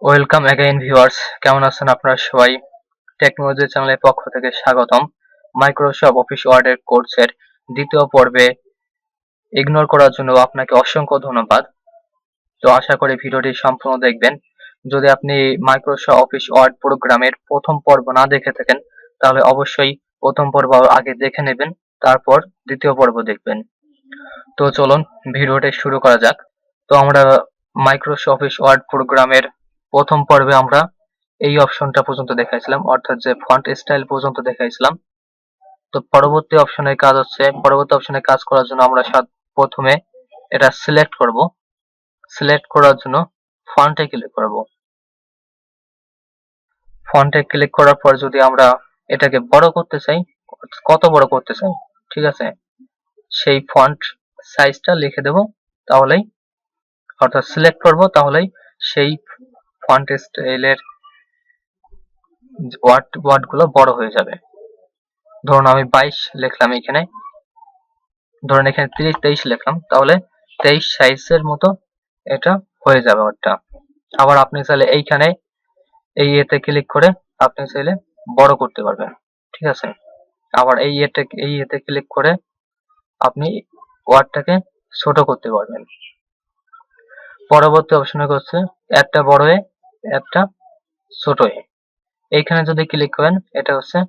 Welcome again viewers, কেমন আছেন আপনারা সবাই? টেকনোলজি চ্যানেলের পক্ষ থেকে স্বাগতম। মাইক্রোসফট অফিস ওয়ার্ডের কোর্সের দ্বিতীয় পর্বে ইগনোর করার জন্য আপনাকে অসংখ্য ধন্যবাদ। তো আশা করি ভিডিওটি সম্পূর্ণ দেখবেন। যদি আপনি মাইক্রোসফট অফিস ওয়ার্ড প্রোগ্রামের প্রথম পর্ব না দেখে থাকেন তাহলে অবশ্যই প্রথম পর্ব আগে দেখে নেবেন, তারপর দ্বিতীয় পর্ব দেখবেন। তো চলুন ভিডিওটি শুরু করা যাক। তো আমরা মাইক্রোসফট অফিস ওয়ার্ড প্রোগ্রামের প্রথম পর্বে আমরা এই অপশনটা পর্যন্ত দেখাইছিলাম, অর্থাৎ যে ফন্ট স্টাইল পর্যন্ত দেখাইছিলাম। তো পরবর্তী অপশনে কাজ করার জন্য আমরা প্রথমে এটা সিলেক্ট করব। সিলেক্ট করার জন্য ফন্টে ক্লিক করব। ফন্টে ক্লিক করার পর যদি আমরা এটাকে বড় করতে চাই, কত বড় করতে চাই, ঠিক আছে, সেই ফন্ট সাইজটা লিখে দেব, তাহলেই অর্থাৎ সিলেক্ট করব, তাহলেই সেই ফন্ট স্টাইলের ওয়ার্ড গুলো বড় হয়ে যাবে। ধরুন আমি 22 লিখলাম, এখানে ধরুন এখানে 23 লিখলাম, তাহলে 23 সাইজের মতো এটা হয়ে যাবে ওয়ার্ডটা। আবার আপনি চাইলে এইখানে এই এতে ক্লিক করে আপনি চাইলে বড় করতে পারবেন, ঠিক আছে। আবার এই এতে ক্লিক করে আপনি ওয়ার্ডটাকে ছোট করতে পারবেন। পরবর্তী অপশনে হচ্ছে একটা বড় এ একটা ছোট এ। এইখানে যদি ক্লিক করেন এটা হচ্ছে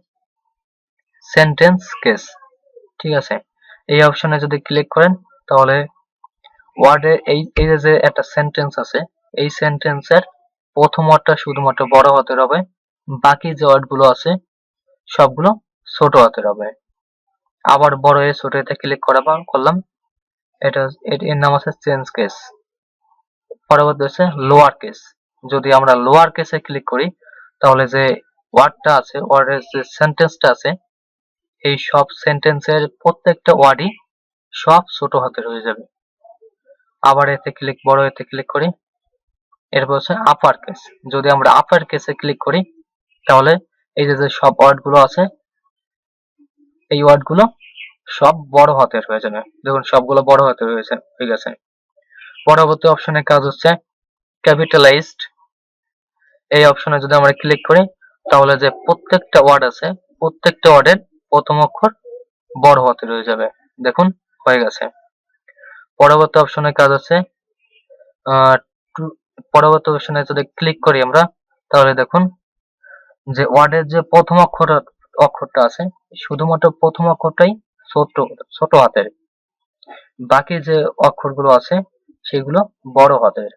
সেন্টেন্স কেস, ঠিক আছে। এই অপশনে যদি ক্লিক করেন তাহলে ওয়ার্ডে এই যে একটা সেন্টেন্স আছে, এই সেন্টেন্সের প্রথম ওয়ার্ডটা শুধুমাত্র বড় হাতের হবে, বাকি যে ওয়ার্ডগুলো আছে সবগুলো ছোট হাতের হবে। আবার বড় এ ছোট এতে ক্লিক করলাম, এর নাম আছে চেঞ্জ কেস। পরবর্তী হচ্ছে লোয়ার কেস। যদি আমরা লোয়ার কেসে ক্লিক করি তাহলে যে ওয়ার্ডটা আছে, ওয়ার্ডের যে সেন্টেন্সটা আছে, এই সব সেন্টেন্সের প্রত্যেকটা ওয়ার্ডই সব ছোট হাতের হয়ে যাবে। আবার বড় এতে ক্লিক করি, এরপর হচ্ছে আপার কেস। যদি আমরা আপার কেসে ক্লিক করি তাহলে এই যে সব ওয়ার্ড গুলো আছে, এই ওয়ার্ড গুলো সব বড় হাতের হয়ে যাবে। দেখুন সবগুলো বড় হাতের হয়ে গেছে। পরবর্তী অপশনের কাজ হচ্ছে ক্যাপিটালাইজড। এই অপশনে যদি আমরা ক্লিক করি তাহলে যে প্রত্যেকটা ওয়ার্ড আছে, প্রত্যেকটা ওয়ার্ডের প্রথম অক্ষর বড় হাতের হয়ে যাবে। দেখুন হয়ে গেছে। পরবর্তী অপশনের কাজ হচ্ছে পরবর্তী অপশনে যদি ক্লিক করি আমরা তাহলে দেখুন যে ওয়ার্ডের যে প্রথম অক্ষরটা আছে, শুধুমাত্র প্রথম অক্ষরটাই ছোট হাতের, বাকি যে অক্ষরগুলো আছে সেগুলো বড় হাতের।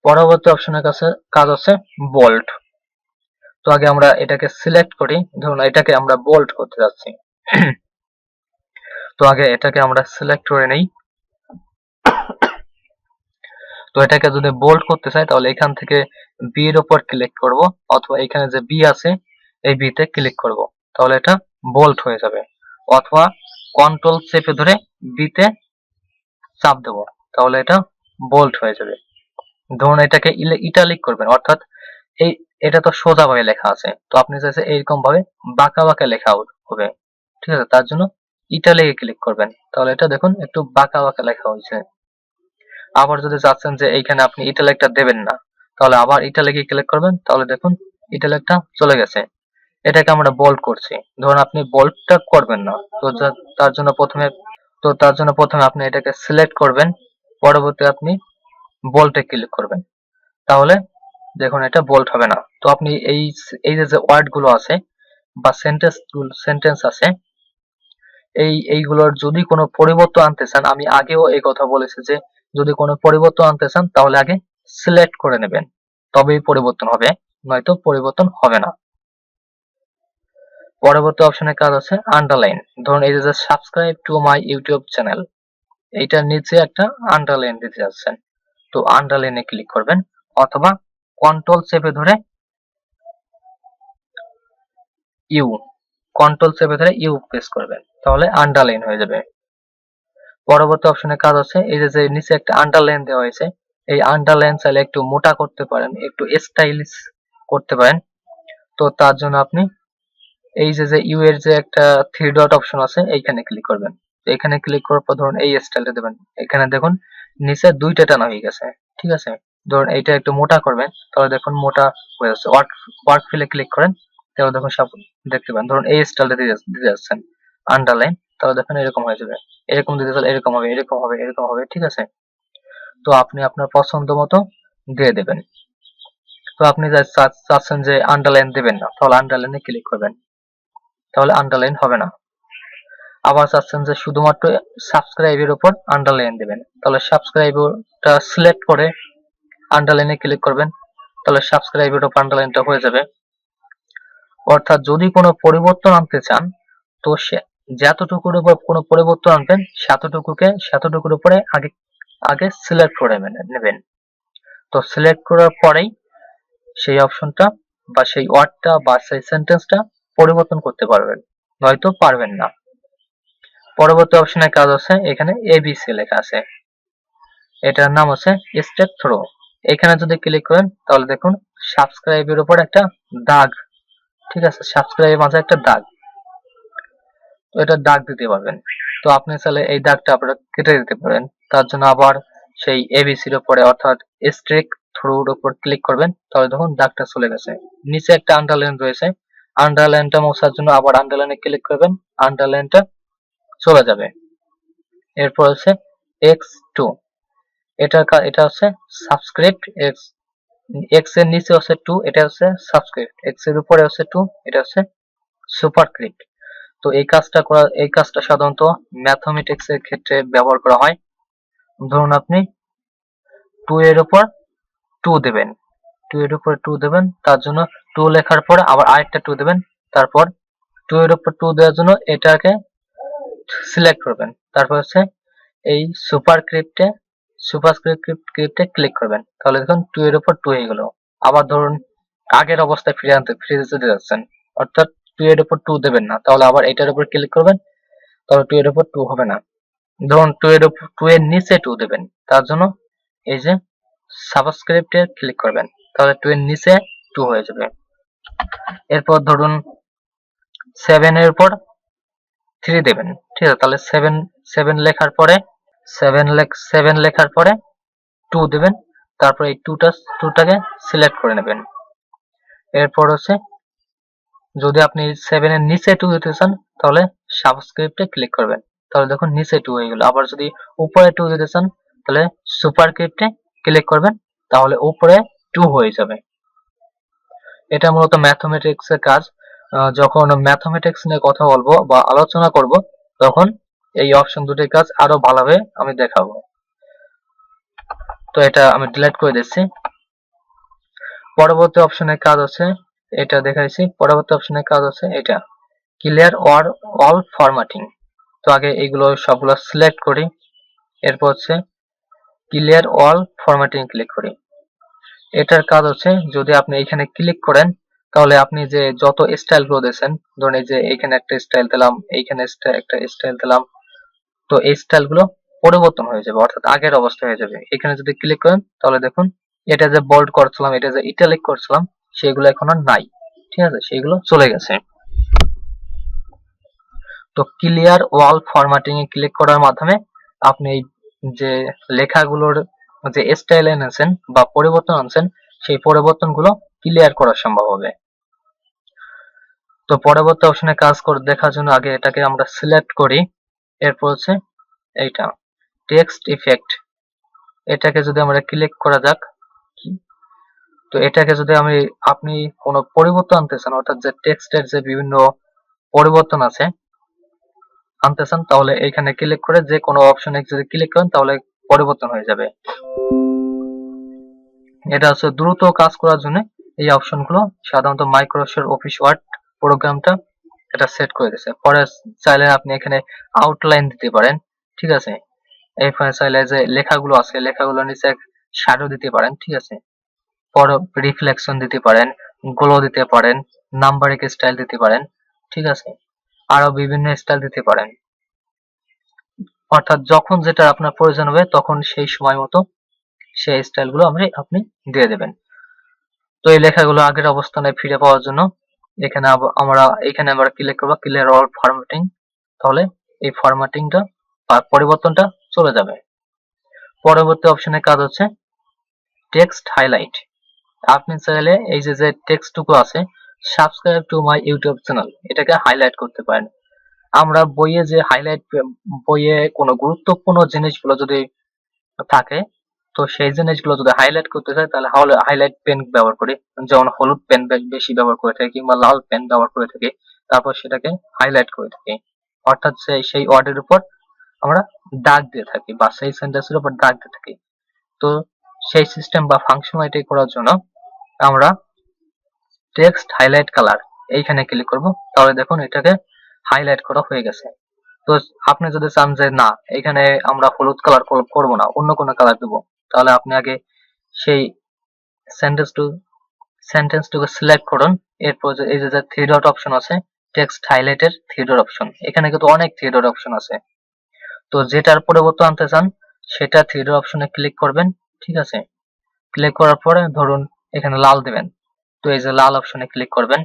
পরবর্তী অপশনের কাজ হচ্ছে বোল্ড। তো আগে আমরা এটাকে সিলেক্ট করি, ধরুন এটাকে আমরা বোল্ড করতে যাচ্ছি। তো আগে এটাকে আমরা সিলেক্ট করে নেই। তো এটাকে যদি বোল্ড করতে চাই তাহলে এখান থেকে বি এর উপর ক্লিক করব, অথবা এখানে যে বি আছে এই বি তে ক্লিক করব, তাহলে এটা বোল্ড হয়ে যাবে। অথবা কন্ট্রোল চেপে ধরে বি তে চাপ দেব, তাহলে এটা বোল্ড হয়ে যাবে। ধরুন এটাকে ইটালিক করবেন, অর্থাৎ এটা তো সোজা ভাবে লেখা আছে, তো আপনি চাইছে এইরকম ভাবে বাঁকা বাঁকা লেখা হবে, ঠিক আছে। তার জন্য ইটালিকে ক্লিক করবেন, তাহলে এটা দেখুন একটু বাঁকা বাঁকা লেখা হয়েছে। আবার যদি চাচ্ছেন যে এইখানে আপনি ইটালিকটা দেবেন না, তাহলে আবার ইটালিকে ক্লিক করবেন, তাহলে দেখুন ইটালিকটা চলে গেছে। এটাকে আমরা বোল্ড করছি। ধরুন আপনি বোল্ডটা করবেন না, তো তার জন্য প্রথমে আপনি এটাকে সিলেক্ট করবেন, পরবর্তী আপনি বোল্ডে ক্লিক করবেন, তাহলে দেখুন এটা বোল্ড হবে না। তো আপনি এই যে ওয়ার্ড গুলো আছে বা সেন্টেন্স আছে, এইগুলোর যদি কোনো পরিবর্তন আনতে চান, আমি আগেও এই কথা বলেছি যে যদি কোনো পরিবর্তন আনতে চান তাহলে আগে সিলেক্ট করে নেবেন, তবেই পরিবর্তন হবে, নয়তো পরিবর্তন হবে না। পরবর্তী অপশনের কাজ আছে আন্ডারলাইন। ধরুন এই যে subscribe to my YouTube channel, এইটার নিচে একটা আন্ডারলাইন দিতে যাচ্ছেন, তো আন্ডারলাইনে ক্লিক করবেন, অথবা কন্ট্রোল চেপে ধরে ইউ প্রেস করবেন, তাহলে আন্ডারলাইন হয়ে যাবে। পরবর্তী অপশনের কাজ আছে এই যে নিচে একটা আন্ডারলাইন দেওয়া হয়েছে, এই আন্ডারলাইন চাইলে একটু মোটা করতে পারেন, একটু স্টাইলিশ করতে পারেন। তো তার জন্য আপনি এই যে ইউ এর যে একটা 3 ডট অপশন আছে এইখানে ক্লিক করবেন। এখানে ক্লিক করার পর ধরুন এই স্টাইলটা দেবেন, এখানে দেখুন নিচে দুইটা টানা হয়ে গেছে, ঠিক আছে। ধরুন এইটা একটু মোটা করবেন, তাহলে দেখুন মোটা হয়ে যাচ্ছে। ওয়ার্ক ফিলে ক্লিক করেন, তাহলে দেখুন সব দেখতে পাবেন। ধরুন এই স্টাইলটা দিতে যাচ্ছেন আন্ডারলাইন, তাহলে দেখুন এরকম হয়ে যাবে। এরকম দিতে চাইলে এরকম হবে, এরকম হবে, এরকম হবে, ঠিক আছে। তো আপনি আপনার পছন্দ মতো দিয়ে দেবেন। তো আপনি চাচ্ছেন যে আন্ডারলাইন দেবেন না, তাহলে আন্ডারলাইনে ক্লিক করবেন, তাহলে আন্ডারলাইন হবে না। আবার চাচ্ছেন যে শুধুমাত্র সাবস্ক্রাইবের উপর আন্ডারলাইন দেবেন, তাহলে সাবস্ক্রাইবটা সিলেক্ট করে আন্ডারলাইনে ক্লিক করবেন, তাহলে সাবস্ক্রাইবের উপর আন্ডারলাইনটা হয়ে যাবে। অর্থাৎ যদি কোনো পরিবর্তন আনতে চান, তো সে যতটুকুর উপর কোনো পরিবর্তন আনবেন সেতটুকুর উপরে আগে আগে সিলেক্ট করে নেবেন। তো সিলেক্ট করার পরেই সেই অপশনটা বা সেই ওয়ার্ডটা বা সেই সেন্টেন্সটা পরিবর্তন করতে পারবেন, নয়তো পারবেন না। পরবর্তী অপশনের কাজ আছে, এখানে এবিসি লেখা আছে, এটার নাম হচ্ছে স্টেপ থ্রো। এখানে যদি ক্লিক করেন তাহলে দেখুন সাবস্ক্রাইবের উপর একটা দাগ, ঠিক আছে, সাবস্ক্রাইবের মাঝে একটা দাগ, তো এটা দাগ দিতে পারবেন। তো আপনি চাইলে এই দাগটা আপনারা কেটে দিতে পারেন। তার জন্য আবার সেই এবিসির উপরে অর্থাৎ স্ট্রেক থ্রুর উপর ক্লিক করবেন, তাহলে দেখুন দাগটা চলে গেছে। নিচে একটা আন্ডারলাইন রয়েছে, আন্ডারলাইনটা মোছার জন্য আবার আন্ডারলাইনে ক্লিক করবেন, আন্ডারলাইনটা চলে যাবে। এরপর হচ্ছে x2, এটা হচ্ছে সাবস্ক্রিপ্ট, এক্স এর নিচে হচ্ছে 2, এটা হচ্ছে সাবস্ক্রিপ্ট, এক্স এর উপরে হচ্ছে 2, এটা হচ্ছে সুপারস্ক্রিপ্ট। তো এই কাজটা সাধারণত ম্যাথমেটিক্স এর ক্ষেত্রে ব্যবহার করা হয়। ধরুন আপনি 2 এর উপর 2 দেবেন, 2 এর উপর 2 দেবেন, তার জন্য 2 লেখার পরে আবার আরেকটা 2 দেবেন, তারপর 2 এর উপর 2 দেওয়ার জন্য এটাকে সিলেক্ট করবেন, তারপর হচ্ছে এই সুপারস্ক্রিপ্টে ক্লিক করবেন, তাহলে দেখুন 2 এর উপর 2 হয়ে গেল। আবার ধরুন আগের অবস্থায় ফিরে যেতে যাচ্ছেন, অর্থাৎ 2 এর উপর 2 দেবেন না, তাহলে আবার এটার উপর ক্লিক করবেন, তাহলে 2 এর উপর 2 হবে না। ধরুন 2 এর নিচে 2 দেবেন, তার জন্য এই যে সাবস্ক্রিপ্টে ক্লিক করবেন, তাহলে 2 এর নিচে 2 হয়ে যাবে। এরপর ধরুন 7 এর উপর 3 দেবেন, ঠিক আছে, তাহলে 7 লেখার পরে 7 লেখার পরে 2 দেবেন, তারপর এই 2টাকে সিলেক্ট করে নেবেন। এরপর হচ্ছে যদি আপনি 7 এর নিচে 2 দিতে চান, তাহলে সাবস্ক্রিপ্টে ক্লিক করবেন, তাহলে দেখুন নিচে 2 হয়ে গেল। আবার যদি উপরে 2 দিতে চান, তাহলে সুপারস্ক্রিপ্টে ক্লিক করবেন, তাহলে উপরে 2 হয়ে যাবে। এটা মূলত ম্যাথমেটিক্স এর কাজ। যখন ম্যাথমেটিক্স নিয়ে কথা বলবো বা আলোচনা করব, তখন এই অপশন দুটির কাজ আরো ভালোভাবে আমি দেখাবো। তো এটা আমি ডিলিট করে দিচ্ছি। পরবর্তী অপশনের কাজ আছে, এটা দেখাইছি। পরবর্তী অপশনের কাজ আছে এটা, ক্লিয়ার অল ফরম্যাটিং। তো আগে এইগুলো সবগুলো সিলেক্ট করি, এরপর হচ্ছে ক্লিয়ার অল ফরম্যাটিং ক্লিক করি। এটার কাজ হচ্ছে যদি আপনি এখানে ক্লিক করেন, তাহলে আপনি যে যত স্টাইল গুলো দিয়েছেন, ধরুন এই যে এইখানে একটা স্টাইল দিলাম, এইখানে একটা স্টাইল দিলাম, তো এই স্টাইল গুলো পরিবর্তন হয়ে যাবে, অর্থাৎ আগের অবস্থা হয়ে যাবে। এখানে যদি ক্লিক করেন, তাহলে দেখুন এটা যে বোল্ড করছিলাম, এটা যে ইটালিক করছিলাম, সেগুলো এখন আর নাই, ঠিক আছে, সেগুলো চলে গেছে। তো ক্লিয়ার ওয়াল ফরম্যাটিং এ ক্লিক করার মাধ্যমে আপনি এই যে লেখাগুলোর যে স্টাইল এনেছেন বা পরিবর্তন আনছেন, সেই পরিবর্তনগুলো ক্লিয়ার করা সম্ভব হবে। তো পরবর্তী অপশনে কাজ করে দেখার জন্য আগে এটাকে আমরা সিলেক্ট করি, এরপর হচ্ছে এইটা টেক্সট ইফেক্ট, এটাকে যদি আমরা ক্লিক করা যাক, তো এটাকে যদি আপনি কোনো পরিবর্তন আনতে চান, অর্থাৎ যে টেক্সটের যে বিভিন্ন পরিবর্তন আছে আনতে চান, তাহলে এইখানে ক্লিক করে যে কোনো অপশনে যদি ক্লিক করেন, তাহলে পরিবর্তন হয়ে যাবে। এটা হচ্ছে দ্রুত কাজ করার জন্য এই অপশনগুলো সাধারণত মাইক্রোসফট অফিস ওয়ার্ড প্রোগ্রামটা এটা সেট করে দিয়েছে। পরে চাইলে আপনি এখানে আউটলাইন দিতে পারেন, ঠিক আছে, এখানে চাইলে যে লেখাগুলো আছে লেখাগুলো নিচে শ্যাডো দিতে পারেন, ঠিক আছে, পর রিফ্লেকশন দিতে পারেন, গ্লো দিতে পারেন, নাম্বারিং স্টাইল দিতে পারেন, ঠিক আছে, আরো বিভিন্ন স্টাইল দিতে পারেন। অর্থাৎ যখন যেটা আপনার প্রয়োজন হবে তখন সেই সময় মতো সেই স্টাইলগুলো আপনি দিয়ে দেবেন। তো এই লেখাগুলো আগের অবস্থানে ফিরে পাওয়ার জন্য এখানে আমরা ক্লিক করব ক্লিয়ার অল ফরম্যাটিং, তাহলে এই ফরম্যাটিংটা বা পরিবর্তনটা চলে যাবে। পরবর্তী অপশনের কাজ হচ্ছে টেক্সট হাইলাইট। আপনি চাইলে এই যে টেক্সটটুকু আছে subscribe to my YouTube channel এটাকে হাইলাইট করতে পারেন। আমরা বইয়ে কোনো গুরুত্বপূর্ণ জিনিসগুলো যদি থাকে তো সেই জিনিসগুলো যদি হাইলাইট করতে চাই তাহলে হাইলাইট পেন ব্যবহার করি, যেমন হলুদ পেন বেশি ব্যবহার করে থাকি কিংবা লাল পেন ব্যবহার করে থাকি, তারপর সেটাকে হাইলাইট করে থাকি, অর্থাৎ সেই ওয়ার্ডের উপর আমরা দাগ দিয়ে থাকি বা সেই সেন্টেন্সের উপর দাগ দিয়ে থাকি। তো সেই সিস্টেম বা ফাংশনালিটি করার জন্য আমরা টেক্সট হাইলাইট কালার এইখানে ক্লিক করব, তাহলে দেখুন এটাকে হাইলাইট করা হয়ে গেছে। তো আপনি যদি চান যে না এখানে আমরা হলুদ কালার করব না, অন্য কোনো কালার দেব, তাহলে আপনি আগে সেই সেন্টেন্সটুকু সিলেক্ট করুন। এরপর এই যে থ্রি ডট অপশন আছে টেক্সট হাইলাইটের থ্রি ডট অপশন, এখানে কিন্তু অনেক থ্রি ডট অপশন আছে। তো যেটার পরিবর্তন আনতে চান সেটা থ্রি ডট অপশনে ক্লিক করবেন। ঠিক আছে, ক্লিক করার পরে ধরুন এখানে লাল দেবেন, তো এই যে লাল অপশনে ক্লিক করবেন,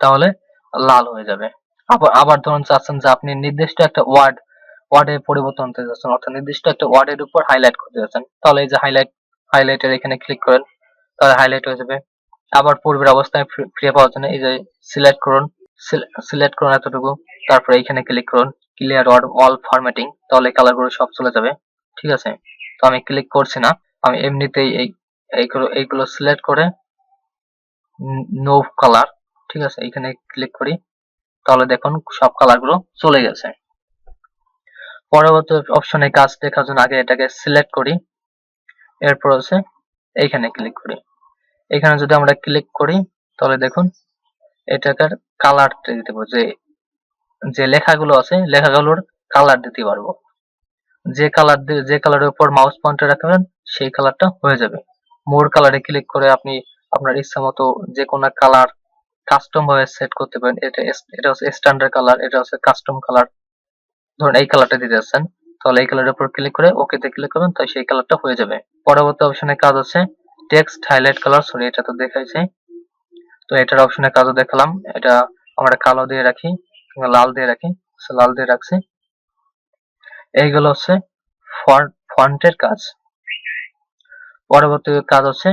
তাহলে লাল হয়ে যাবে। আবার ধরুন চাচ্ছেন যে আপনি নির্দিষ্ট একটা ওয়ার্ডে পরিবর্তন আনতে যাচ্ছেন, অর্থাৎ নির্দিষ্ট একটা ওয়ার্ডের উপর হাইলাইট করতে যাচ্ছেন, তাহলে এই যে হাইলাইটের এখানে ক্লিক করেন, তাহলে হাইলাইট হয়ে যাবে। আবার পূর্বের অবস্থায় ফিরে পাওয়ার জন্য এই যে সিলেক্ট করুন, সিলেক্ট করুন এতটুকু, তারপরে এইখানে ক্লিক করুন ক্লিয়ার অল ফরম্যাটিং, তাহলে কালারগুলো সব চলে যাবে। ঠিক আছে, তো আমি ক্লিক করছি না, আমি এমনিতেই এইগুলো সিলেক্ট করে নো কালার, ঠিক আছে, এখানে ক্লিক করি, তাহলে দেখুন সব কালারগুলো চলে গেছে। পরবর্তী অপশনে কাজ দেখার জন্য আগে এটাকে সিলেক্ট করি, এরপর হচ্ছে এইখানে ক্লিক করি। এখানে যদি আমরা ক্লিক করি তাহলে দেখুন এটাকার কালার দিতে পারবো, যে লেখাগুলো আছে লেখাগুলোর কালার দিতে পারবো। যে কালারের উপর মাউস পয়েন্টার রাখবেন সেই কালারটা হয়ে যাবে। মোর কালারে ক্লিক করে আপনি আপনার ইচ্ছা মতো যে কোনো কালার কাস্টম ভাবে সেট করতে পারেন। এটা হচ্ছে স্ট্যান্ডার্ড কালার, এটা হচ্ছে কাস্টম কালার। ধরুন এই কালারটা দিতে যাচ্ছেন, তাহলে এই কালারের উপর ক্লিক করে ওকে তে ক্লিক করবেন, তাই সেই কালারটা হয়ে যাবে। পরবর্তী অপশনে কাজ হচ্ছে টেক্সট হাইলাইট কালার, সরি এটা তো দেখাইছে, তো এটার অপশনে কাজও দেখালাম। এটা আমরা কালো দিয়ে রাখি কিংবা লাল দিয়ে রাখি, লাল দিয়ে রাখছি। এইগুলো হচ্ছে ফন্টের কাজ। পরবর্তী কাজ হচ্ছে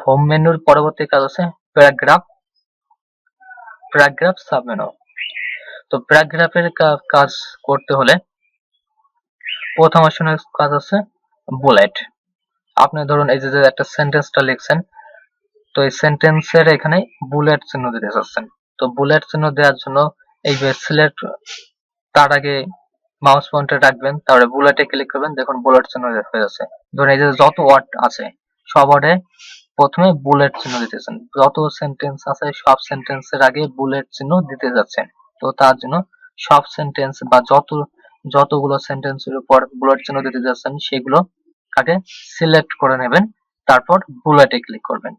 হোম মেনুর পরবর্তী কাজ হচ্ছে প্যারাগ্রাফ সাব মেনু। তো প্যারাগ্রাফের কাজ করতে হলে প্রথম অপশনের কাজ হচ্ছে বুলেট। আপনি ধরুন এই যে একটা সেন্টেন্সটা লিখছেন, তো এই সেন্টেন্সের এখানে বুলেট চিহ্ন দিতে চাচ্ছেন, তো বুলেট চিহ্ন দেওয়ার জন্য এই যে সিলেক্ট, তার আগে মাউস পয়েন্টার রাখবেন, তারপরে বুলেটে ক্লিক করবেন, দেখুন বুলেট চিহ্ন হয়ে যাচ্ছে। ধরুন এই যে যত ওয়ার্ড আছে সব ওয়ার্ডে প্রথমে বুলেট চিহ্ন দিতেছেন, যত সেন্টেন্স আছে সব সেন্টেন্সের আগে বুলেট চিহ্ন দিতে যাচ্ছেন। তো তার জন্য সব সেন্টেন্স বা যতগুলো সেন্টেন্সের উপর বুলেট চিহ্ন দিতে যাচ্ছেন সেগুলো আগে সিলেক্ট করে নেবেন, তারপর বুলেটে ক্লিক করবেন।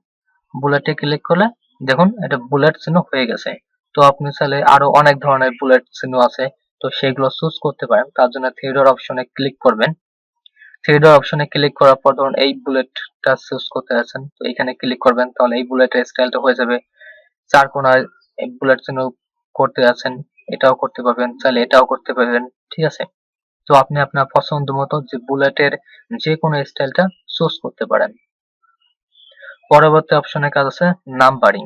বুলেটে ক্লিক করলে দেখুন এটা বুলেট চিহ্ন হয়ে গেছে। তো আপনি চাইলে আরো অনেক ধরনের বুলেট চিহ্ন আছে, তো সেগুলো চুজ করতে পারেন। তার জন্য থ্রি ডট অপশনে ক্লিক করবেন। থ্রি ডট অপশনে ক্লিক করার পর ধরুন এই বুলেটটা চুজ করতে যাচ্ছেন, তো এখানে ক্লিক করবেন, তাহলে এই বুলেটের স্টাইলটা হয়ে যাবে। চার কোণায় বুলেট চিহ্ন করতে যাচ্ছেন, এটাও করতে পারবেন, চাইলে এটাও করতে পারবেন। ঠিক আছে, তো আপনি আপনার পছন্দ মতো যে বুলেটের যে কোনো স্টাইলটা চুজ করতে পারেন। পরবর্তী অপশনে কাজ আছে নাম্বারিং।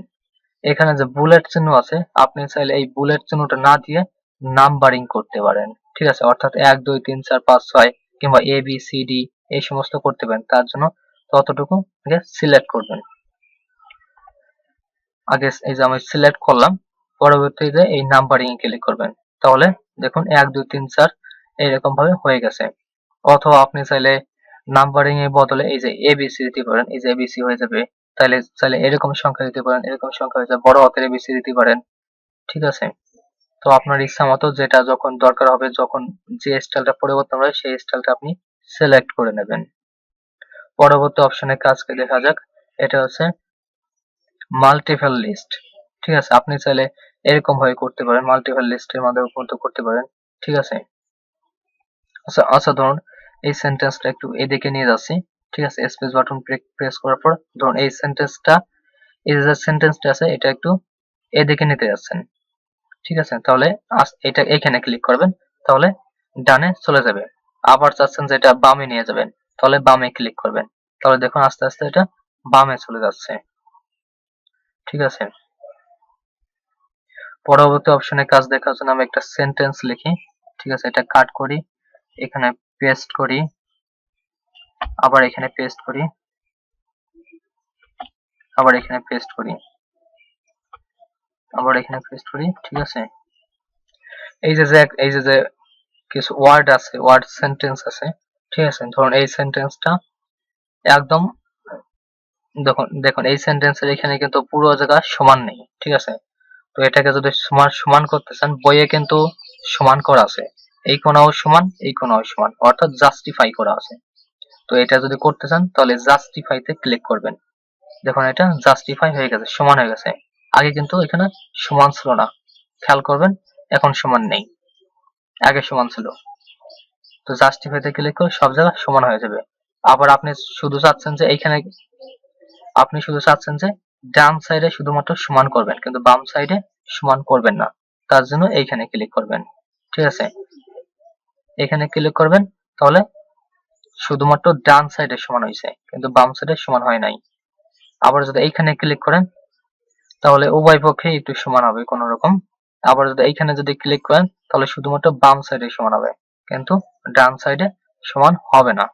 এখানে যে বুলেট চিহ্ন আছে আপনি চাইলে এই বুলেট চিহ্নটা না দিয়ে নাম্বারিং করতে পারেন। ঠিক আছে, অর্থাৎ 1 2 3 4 5 6 কিংবা এ বি সি ডি এই সমস্ত করতে পারেন। তার জন্য ততটুকু আগে সিলেক্ট করবেন। আগে এই যে আমি সিলেক্ট করলাম, পরবর্তীতে এই নাম্বারিং এ ক্লিক করবেন, তাহলে দেখুন 1 2 3 4 এইরকম ভাবে হয়ে গেছে। অথবা আপনি চাইলে নাম্বারিং এর বদলে এই যে এবিসি দিতে পারেন, এই যে এবিসি হয়ে যাবে। তাহলে চাইলে এরকম সংখ্যা দিতে পারেন, এরকম সংখ্যা হয়ে যাবে, বড় হাতের এবিসি দিতে পারেন। ঠিক আছে, তো আপনার ইচ্ছা মতো যেটা যখন দরকার হবে, যখন যে স্টাইলটা পরিবর্তন হবে সেই স্টাইলটা আপনি সিলেক্ট করে নেবেন। পরবর্তী অপশনে কাজকে দেখা যাক, এটা হচ্ছে মাল্টিপল লিস্ট। ঠিক আছে, আপনি চাইলে এরকম ভাবে করতে পারেন, মাল্টিপল লিস্টের মাধ্যমে করতে পারেন। ঠিক আছে, আচ্ছা ধরুন এই সেন্টেন্সটা একটু এদিকে নিয়ে যাচ্ছি। ঠিক আছে, স্পেস বাটন প্রেস করার পর ধরুন এই সেন্টেন্সটা আছে এটা একটু এদিকে নিতে যাচ্ছেন। ঠিক আছে, তাহলে এটা এখানে ক্লিক করবেন, তাহলে ডানে চলে যাবে। আবার চাচ্ছেন যে এটা বামে নিয়ে যাবেন, তাহলে বামে ক্লিক করবেন। তাহলে দেখুন আস্তে আস্তে এটা বামে চলে যাচ্ছে। ঠিক আছে, পরবর্তী অপশনে কাজ দেখার জন্য আমি একটা সেন্টেন্স লিখি। ঠিক আছে, এটা কাট করি, এখানে পেস্ট করি, আবার এখানে পেস্ট করি, আবার এখানে পেস্ট করি, আবার এখানে পেস্ট করি। ঠিক আছে, এই যে কিছু ওয়ার্ড আছে, ওয়ার্ড সেন্টেন্স আছে। ঠিক আছে, ধরুন এই সেন্টেন্সটা একদম, দেখুন দেখুন এই সেন্টেন্সের এখানে কিন্তু পুরো জায়গা সমান নেই। ঠিক আছে, তো এটাকে যদি সমান সমান করতে চান, বইয়ে কিন্তু সমান করা আছে, এই কোণাও সমান, এই কোণাও সমান, অর্থাৎ জাস্টিফাই করা আছে। তো এটা যদি করতে চান তাহলে জাস্টিফাইতে ক্লিক করবেন। দেখুন এটা জাস্টিফাই হয়ে গেছে, সমান হয়ে গেছে। আগে কিন্তু এখানে সমান ছিল না, খেয়াল করবেন, এখন সমান নেই, আগে সমান ছিল। তো জাস্টিফাইতে ক্লিক করে সব জায়গা সমান হয়ে যাবে। আবার আপনি শুধু চাচ্ছেন যে এইখানে, আপনি শুধু চাচ্ছেন যে ডান সাইডে শুধুমাত্র সমান করবেন, কিন্তু বাম সাইডে সমান করবেন না, তার জন্য এইখানে ক্লিক করবেন। ঠিক আছে, এখানে ক্লিক করবেন, তাহলে শুধুমাত্র ডান সাইডে সমান হয়েছে, কিন্তু বাম সাইডে সমান হয় নাই। আবার যদি এইখানে ক্লিক করেন তাহলে উভয় পক্ষে একটু সমান হবে কোন রকম। আবার যদি এইখানে যদি ক্লিক করেন তাহলে শুধুমাত্র বাম সাইডে সমান হবে, কিন্তু ডান সাইডে সমান হবে না।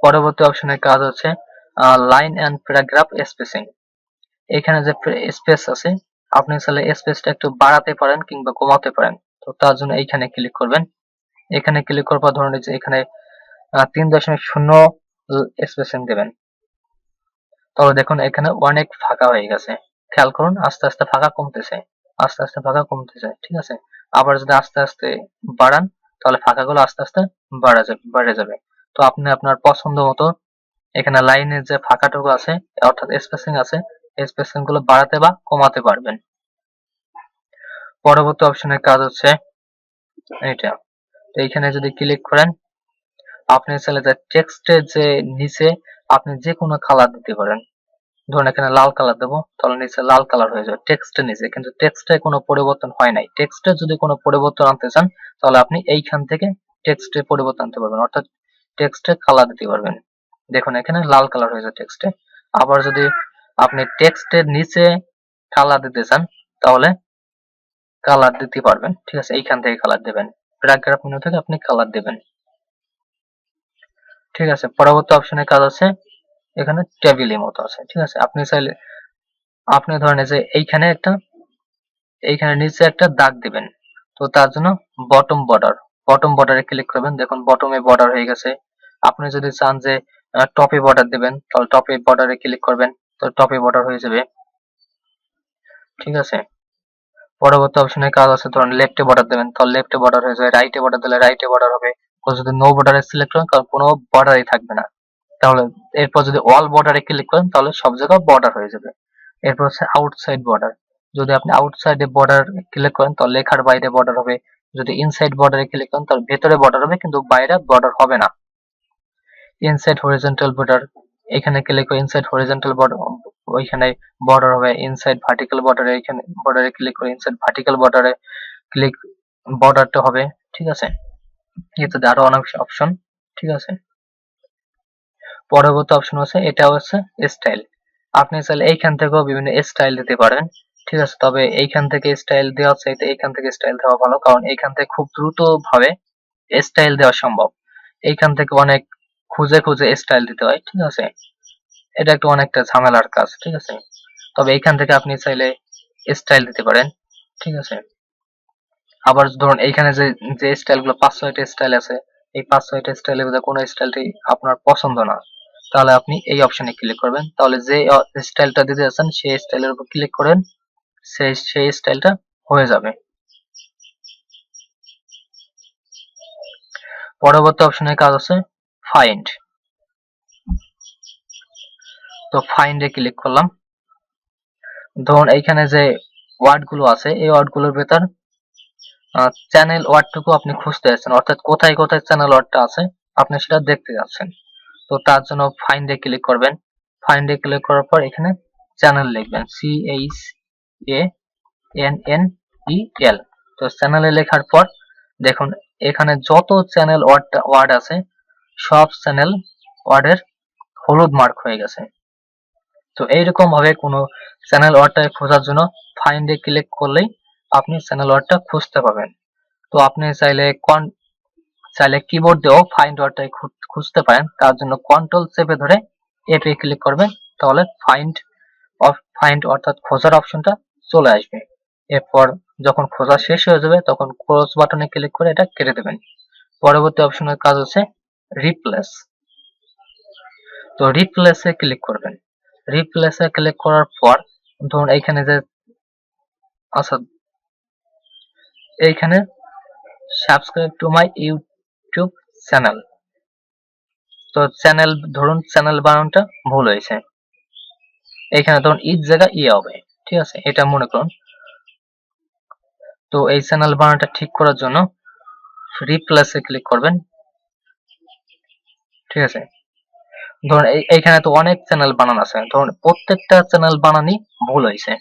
পরবর্তী অপশনের কাজ হচ্ছে লাইন এন্ড প্যারাগ্রাফ স্পেসিং। এখানে যে স্পেস আছে, আপনি চাইলে স্পেসটা একটু বাড়াতে পারেন কিংবা কমাতে পারেন। তো তার জন্য এইখানে ক্লিক করবেন। এখানে ক্লিক করার পর ধরুন যে এখানে 3.0 স্পেসিং দেবেন। তাহলে দেখুন এখানে অনেক ফাঁকা হয়ে গেছে, খেয়াল করুন আস্তে আস্তে ফাঁকা কমতেছে, আস্তে আস্তে ফাঁকা কমতেছে। ঠিক আছে, আবার যদি আস্তে আস্তে বাড়ান তাহলে ফাঁকাগুলো আস্তে আস্তে বেড়ে যাবে। তো আপনি আপনার পছন্দ মতো এখানে লাইনের যে ফাঁকাটুকু আছে অর্থাৎ স্পেসিং আছে, স্পেসিং গুলো বাড়াতে বা কমাতে পারবেন। পরবর্তী অপশনের কাজ হচ্ছে এটা। তো এইখানে যদি ক্লিক করেন, আপনি চাইলে যে টেক্সটের যে নিচে আপনি যে কোনো কালার দিতে পারেন। ধরুন এখানে লাল কালার দেবো, তাহলে নিচে লাল কালার হয়ে যাবে টেক্সটের নিচে, কিন্তু টেক্সটে কোনো পরিবর্তন হয় নাই। টেক্সটে যদি কোনো পরিবর্তন আনতে চান তাহলে আপনি এইখান থেকে টেক্সটে পরিবর্তন আনতে পারবেন, অর্থাৎ টেক্সটে কালার দিতে পারবেন। দেখুন এখানে লাল কালার হয়ে যায় টেক্সটে। আবার যদি আপনি টেক্সটের নিচে কালার দিতে চান তাহলে কালার দিতে পারবেন। ঠিক আছে, এইখান থেকে কালার দেবেন, প্যারাগ্রাফ মেনু থেকে আপনি কালার দেবেন। ঠিক আছে, পরবর্তী অপশনের কাজ আছে এখানে টেবিলের মতো আছে। ঠিক আছে, আপনি চাইলে আপনি ধরেন যে এইখানে নিচে একটা দাগ দিবেন, তো তার জন্য বটম বর্ডারে ক্লিক করবেন। দেখুন বটমে বর্ডার হয়ে গেছে। আপনি যদি চান যে টপে বর্ডার দিবেন তাহলে টপে বর্ডারে ক্লিক করবেন, তো টপে বর্ডার হয়ে যাবে। ঠিক আছে, পরবর্তী অপশনের কাজ আছে ধরুন লেফটে বর্ডার দেবেন তাহলে লেফটে বর্ডার হয়ে যাবে, রাইটে বর্ডার দিলে রাইটে বর্ডার হবে। যদি নো বর্ডারে সিলেক্ট করেন তাহলে কোনো বর্ডারই থাকবে না। তাহলে এরপর যদি অল বর্ডারে ক্লিক করেন তাহলে সব জায়গায় বর্ডার হয়ে যাবে। এরপর হচ্ছে আউটসাইড বর্ডার। যদি আপনি আউটসাইডে বর্ডার ক্লিক করেন তাহলে লেখার বাইরে বর্ডার হবে। যদি ইনসাইড বর্ডারে ক্লিক করেন তাহলে ভেতরে বর্ডার হবে, কিন্তু বাইরে বর্ডার হবে না। ইনসাইড হরিজন্টাল বর্ডার, এখানে ক্লিক করে ইনসাইড হরিজন্টাল বর্ডার, ওইখানে বর্ডার হবে। ইনসাইড ভার্টিক্যাল বর্ডারে, এখানে বর্ডারে ক্লিক করে ইনসাইড ভার্টিক্যাল বর্ডারে ক্লিক, বর্ডারটা হবে। ঠিক আছে, এটাতে আরো অনেক অপশন। ঠিক আছে, পরবর্তী অপশন হচ্ছে এটা হচ্ছে স্টাইল। আপনি চাইলে এইখান থেকেও বিভিন্ন স্টাইল দিতে পারেন। ঠিক আছে, তবে এইখান থেকে স্টাইল দেওয়ার চাইতে এইখান থেকে স্টাইল দেওয়া ভালো, কারণ এইখান থেকে খুব দ্রুত ভাবে স্টাইল দেওয়া সম্ভব। এইখান থেকে অনেক খুঁজে খুঁজে স্টাইল দিতে হয়। ঠিক আছে, এটা একটু অনেকটা ঝামেলার কাজ। ঠিক আছে, তবে এইখান থেকে আপনি চাইলে স্টাইল দিতে পারেন। ঠিক আছে, আবার ধরুন এইখানে যে যে স্টাইল গুলো 5-6টা স্টাইল আছে, এই 5-6টা স্টাইলের মধ্যে কোনো স্টাইলটি আপনার পছন্দ না, তাহলে আপনি এই অপশনে ক্লিক করবেন। তাহলে যে স্টাইলটা দিতে যাচ্ছেন সেই স্টাইলের উপর ক্লিক করেন, সেই স্টাইলটা হয়ে যাবে। পরবর্তী অপশনের কাজ আছে ফাইন্ড। তো ফাইন্ডে ক্লিক করলাম। ধরুন এইখানে যে ওয়ার্ড গুলো আছে এই ওয়ার্ড গুলোর ভেতর চ্যানেল ওয়ার্ডটুকু আপনি খুঁজতে যাচ্ছেন, অর্থাৎ কোথায় কোথায় চ্যানেল ওয়ার্ডটা আছে আপনি সেটা দেখতে যাচ্ছেন। তো তার জন্য ফাইন্ডে ক্লিক করবেন। ফাইন্ডে ক্লিক করার পর এখানে চ্যানেল লিখবেন, CHANNEL। তো চ্যানেলে লেখার পর দেখুন এখানে যত চ্যানেল ওয়ার্ড আছে সব চ্যানেল ওয়ার্ডের হলুদ মার্ক হয়ে গেছে। তো এইরকম ভাবে কোনো চ্যানেল ওয়ার্ডটা খোঁজার জন্য ফাইন্ডে ক্লিক করলেই আপনি চ্যানেল ওয়ার্ডটা খুঁজতে পাবেন। তো আপনি চাইলে কিবোর্ড দিয়েও ফাইন্ড ওয়ার্ডটা খুঁজতে পারেন। তার জন্য কন্ট্রোল চেপে ধরে এফ এ ক্লিক করবেন, তাহলে ফাইন্ড অর্থাৎ খোঁজার অপশনটা চলে আসবে। এরপর যখন খোঁজা শেষ হয়ে যাবে তখন ক্লোজ বাটনে ক্লিক করে এটা কেটে দেবেন। পরবর্তী অপশনের কাজ হচ্ছে রিপ্লেস। তো রিপ্লেসে ক্লিক করবেন। রিপ্লেসে ক্লিক করার পর ধরুন এইখানে যে আচ্ছা এইখানে subscribe to my YouTube channel, তো চ্যানেল ধরুন চ্যানেল বানানটা ভুল হয়েছে, এইখানে ধরুন ইজ জায়গায় ই হবে, ঠিক আছে, এটা মনে করুন। তো এই চ্যানেল বানানটা ঠিক করার জন্য রিপ্লেসে ক্লিক করবেন, ঠিক আছে। ধরুন এইখানে তো অনেক চ্যানেল বানান আছে, ধরুন প্রত্যেকটা চ্যানেল বানানই ভুল হয়েছে,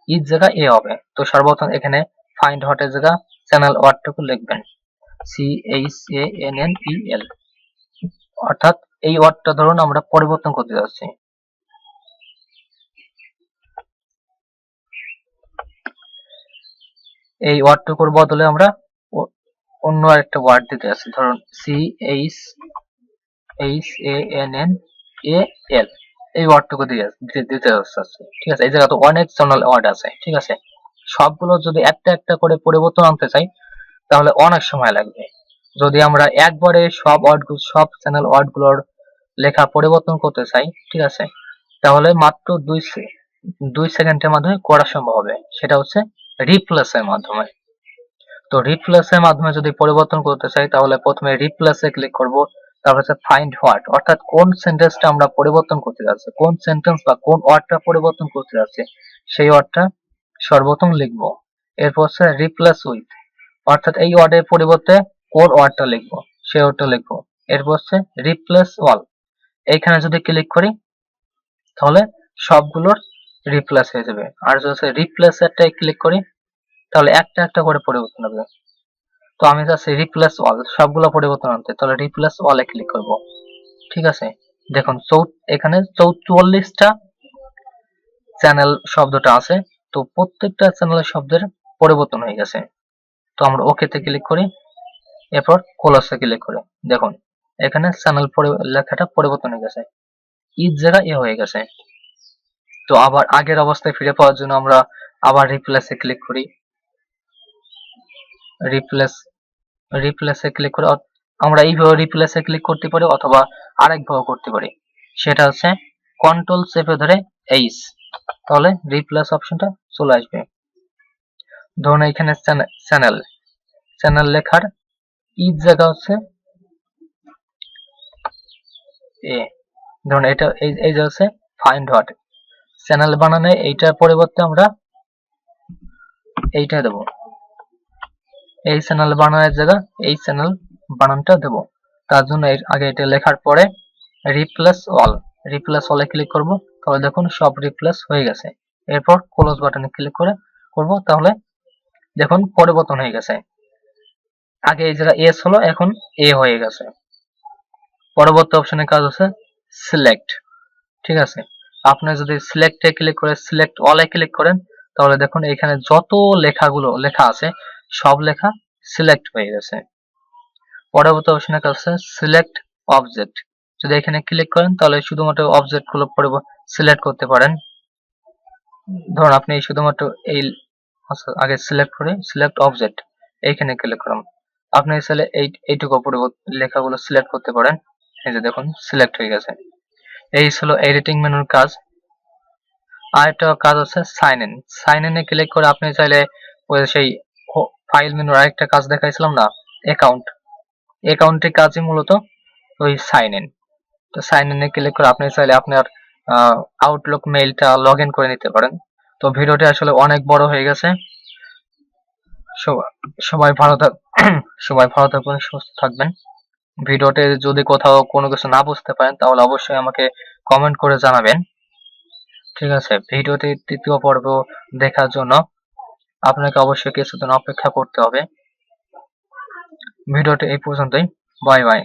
ইজ জায়গা এ হবে। তো সর্বপ্রথম এখানে ফাইন্ড হটের জায়গা চ্যানেল ওয়ার্ডটুকু লিখবেন CHANNEL, অর্থাৎ এই ওয়ার্ডটা ধরুন আমরা পরিবর্তন করতে যাচ্ছি। এই ওয়ার্ডটুকুর বদলে আমরা অন্য আরেকটা ওয়ার্ড দিতে যাচ্ছি, ধরুন CHANNEL, এই ওয়ার্ডটুকু দিতে যাচ্ছি, ঠিক আছে। এই জায়গা তো অনেক চ্যানেল ওয়ার্ড আছে, ঠিক আছে। সবগুলো যদি একটা একটা করে পরিবর্তন আনতে চাই তাহলে অনেক সময় লাগবে। যদি আমরা একবারে সব চ্যানেল ওয়ার্ডগুলোর লেখা পরিবর্তন করতে চাই, ঠিক আছে, তাহলে মাত্র 2 সেকেন্ডের মাধ্যমে করা সম্ভব হবে, সেটা হচ্ছে রিপ্লেসের মাধ্যমে। তো রিপ্লেসের মাধ্যমে যদি পরিবর্তন করতে চাই তাহলে প্রথমে রিপ্লেসে ক্লিক করব, তারপর হচ্ছে ফাইন্ড ওয়ার্ড, অর্থাৎ কোন সেন্টেন্সটা আমরা পরিবর্তন করতে যাচ্ছি, কোন সেন্টেন্স বা কোন ওয়ার্ডটা পরিবর্তন করতে যাচ্ছি সেই ওয়ার্ডটা সর্বপ্রথম লিখব। এরপর হচ্ছে রিপ্লেস উইথ, অর্থাৎ এই ওয়ার্ডের পরিবর্তে কোন ওয়ার্ডটা লিখবো সেই ওয়ার্ডটা লিখবো। এরপর হচ্ছে রিপ্লেস অল, এইখানে যদি ক্লিক করি তাহলে সবগুলোর রিপ্লেস হয়ে যাবে। আর যদি রিপ্লেস একটাই ক্লিক করি তাহলে একটা একটা করে পরিবর্তন হবে। তো আমি চাচ্ছি রিপ্লেস অল, সবগুলো পরিবর্তন আনতে, তাহলে রিপ্লেস অলে ক্লিক করব, ঠিক আছে। দেখুন এখানে 44টা চ্যানেল শব্দটা আছে, তো প্রত্যেকটা চ্যানেলের শব্দের পরিবর্তন হয়ে গেছে। তো আমরা ওকে তে ক্লিক করি, এরপর ক্লোজে ক্লিক করি, দেখুন এখানে চ্যানেল লেখাটা পরিবর্তন হয়ে গেছে, ইজ জায়গা এ হয়ে গেছে। তো আবার আগের অবস্থায় ফিরে পাওয়ার জন্য আমরা আবার রিপ্লেসে ক্লিক করি, রিপ্লেসে ক্লিক করে আমরা এইভাবে রিপ্লেসে ক্লিক করতে পারি অথবা আরেকভাবে করতে পারি, সেটা হচ্ছে কন্ট্রোল চেপে ধরে এইচ, তাহলে রিপ্লেস অপশনটা চলে আসবে। ধরুন এখানে চ্যানেল লেখার ইজ জায়গা হচ্ছে এ, ধরুন এটা এই যে হচ্ছে ফাইন্ড হট, চ্যানেল বানানে এইটার পরিবর্তে আমরা এইটা দেব, এই চ্যানেল বানানোর জায়গা এই চ্যানেল বানানটা দেব। তার জন্য আগে এটা লেখার পরে রিপ্লেস অলে ক্লিক করব, তাহলে দেখুন সব রিপ্লেস হয়ে গেছে। এরপর ক্লোজ বাটনে ক্লিক করব, তাহলে দেখুন পরিবর্তন হয়ে গেছে, আগে এই জায়গা এস হলো এখন এ হয়ে গেছে। পরবর্তী অপশনের কাজ হচ্ছে সিলেক্ট, ঠিক আছে। আপনি যদি সিলেক্টে ক্লিক করে সিলেক্ট অলে ক্লিক করেন তাহলে দেখুন এখানে যত লেখা আছে সব লেখা সিলেক্ট হয়ে গেছে। পরবর্তী অপশনের কাজ হচ্ছে সিলেক্ট অবজেক্ট, যদি এখানে ক্লিক করেন তাহলে শুধুমাত্র অবজেক্ট গুলো সিলেক্ট করতে পারেন। ধরুন আপনি শুধুমাত্র আগে সিলেক্ট করে সিলেক্ট অবজেক্ট এইখানে ক্লিক করুন, আপনি চাইলে এইটুকু লেখাগুলো সিলেক্ট করতে পারেন। এই যে দেখুন সিলেক্ট হয়ে গেছে। এই ছিল এডিটিং মেনুর কাজ। আরেকটা কাজ আছে সাইন ইনে ক্লিক করে আপনি চাইলে ওই সেই ফাইল মেনুর আরেকটা কাজ দেখাইছিলাম না, অ্যাকাউন্টের কাজই মূলত ওই সাইন ইন। তো সাইন ইনে ক্লিক করে আপনি চাইলে আপনার আউটলুক মেইলটা লগ ইন করে নিতে পারেন। তো ভিডিওটি আসলে অনেক বড় হয়ে গেছে, সবাই ভালো থাকবেন, সুস্থ থাকবেন। ভিডিওতে যদি কোথাও কোনো কিছু না বুঝতে পারেন তাহলে অবশ্যই আমাকে কমেন্ট করে জানাবেন, ঠিক আছে। ভিডিওটি তৃতীয় পর্ব দেখার জন্য আপনাকে অবশ্যই কিছুদিন অপেক্ষা করতে হবে। ভিডিওটি এই পর্যন্তই, বাই বাই।